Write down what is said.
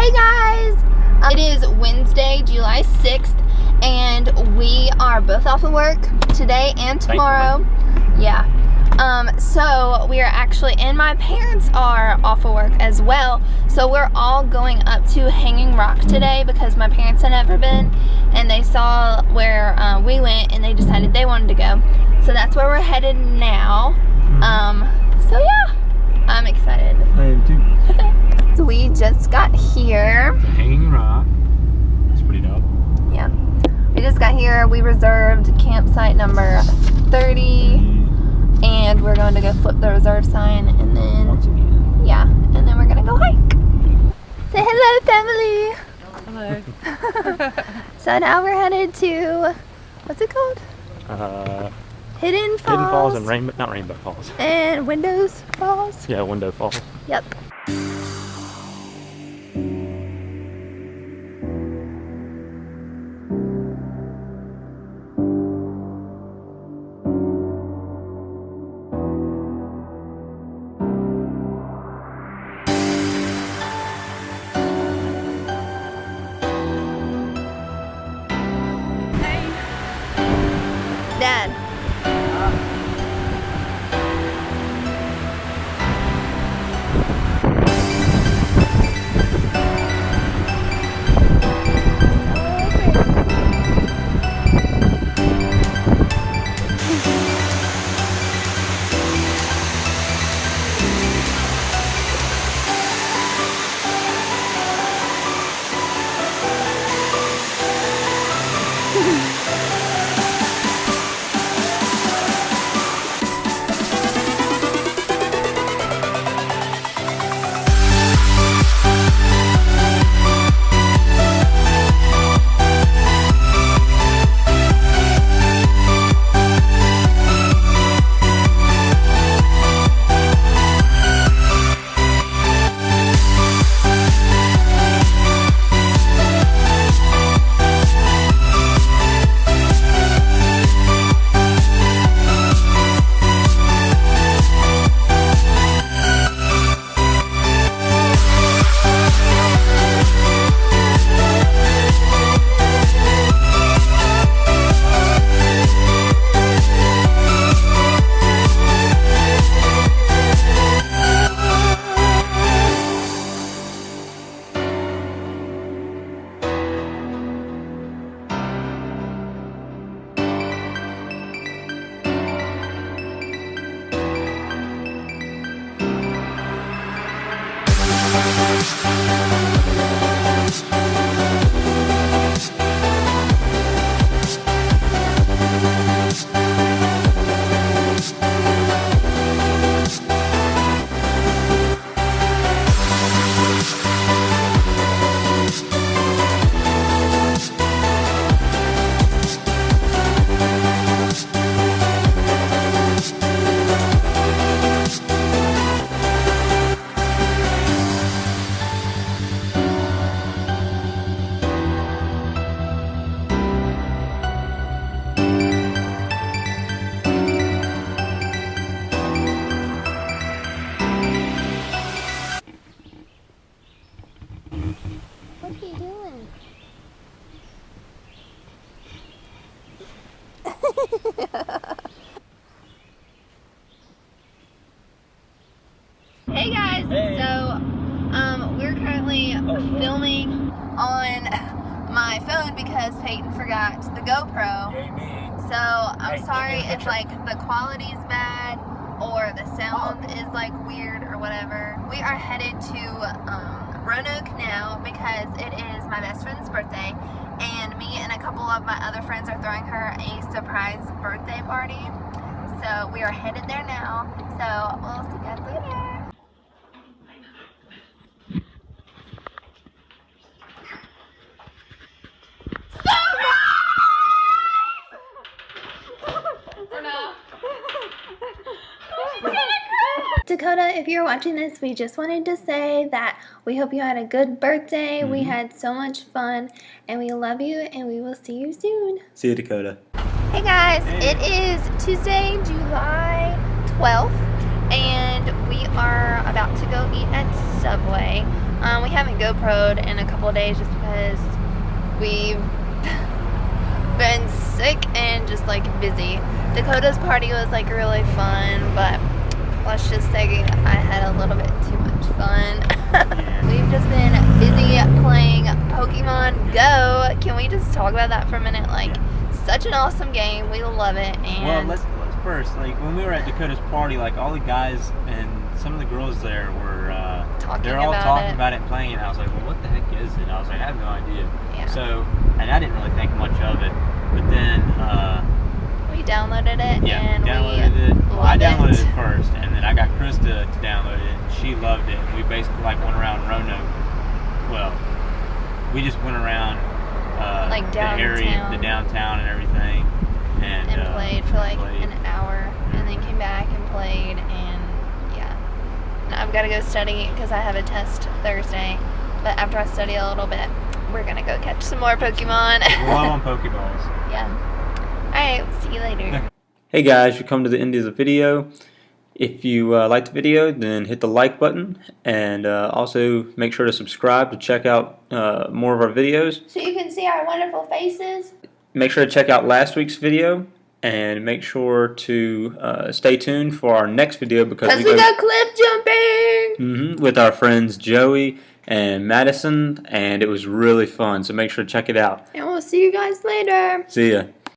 Hey guys! It is Wednesday, July 6th, and we are both off of work today and tomorrow. Yeah. So we are actually, and my parents are off of work as well. So we're all going up to Hanging Rock today because my parents had never been, and they saw where we went, and they decided they wanted to go. So that's where we're headed now. So yeah, I'm excited. I am too. So we just got here. The Hanging Rock. It's pretty dope. Yeah. We just got here. We reserved campsite number 30. And we're going to go flip the reserve sign, and then, Once again. yeah, and then we're going to go hike. Say hello, family. Hello. So now we're headed to, what's it called? Hidden Falls. Hidden Falls and not Rainbow Falls. And Windows Falls. Yeah, Window Falls. Yep. Dad. What are you doing? Hey guys, Hey. So we're currently filming on my phone because Peyton forgot the GoPro. So I'm sorry if like the quality's bad or the sound is like weird or whatever. We are headed to Roanoke now because it is my best friend's birthday, and me and a couple of my other friends are throwing her a surprise birthday party. So we are headed there now. So we'll see you guys later. Dakota, if you're watching this, we just wanted to say that we hope you had a good birthday. We had so much fun, and we love you, and we will see you soon. See you, Dakota. Hey guys, it is Tuesday, July 12th, and we are about to go eat at Subway. We haven't GoPro'd in a couple of days just because we've been sick and just like busy. Dakota's party was like really fun, but let's just say I had a little bit too much fun. We've just been busy playing Pokemon Go. Can we just talk about that for a minute? Like, such an awesome game. We love it. And well, let's first, like, when we were at Dakota's party, like, all the guys and some of the girls there were they're all talking about it and playing it. And I was like, well, what the heck is it? I was like, I have no idea. Yeah. So, and I didn't really think much of it, but then we downloaded it. Yeah, and downloaded we it. Well, I downloaded it it first, and then I got Krista to download it, and she loved it. We basically like went around Roanoke. Well, we just went around like the area, the downtown, and everything, and played for like an hour, and then came back and played, and yeah. And I've got to go study because I have a test Thursday. But after I study a little bit, we're gonna go catch some more Pokemon. We're all on Pokeballs. Yeah. Alright, see you later. Hey guys, you come to the end of the video. If you liked the video, then hit the like button, and also make sure to subscribe to check out more of our videos. So you can see our wonderful faces. Make sure to check out last week's video, and make sure to stay tuned for our next video because we go cliff jumping with our friends Joey and Madison, and it was really fun. So make sure to check it out. And we'll see you guys later. See ya.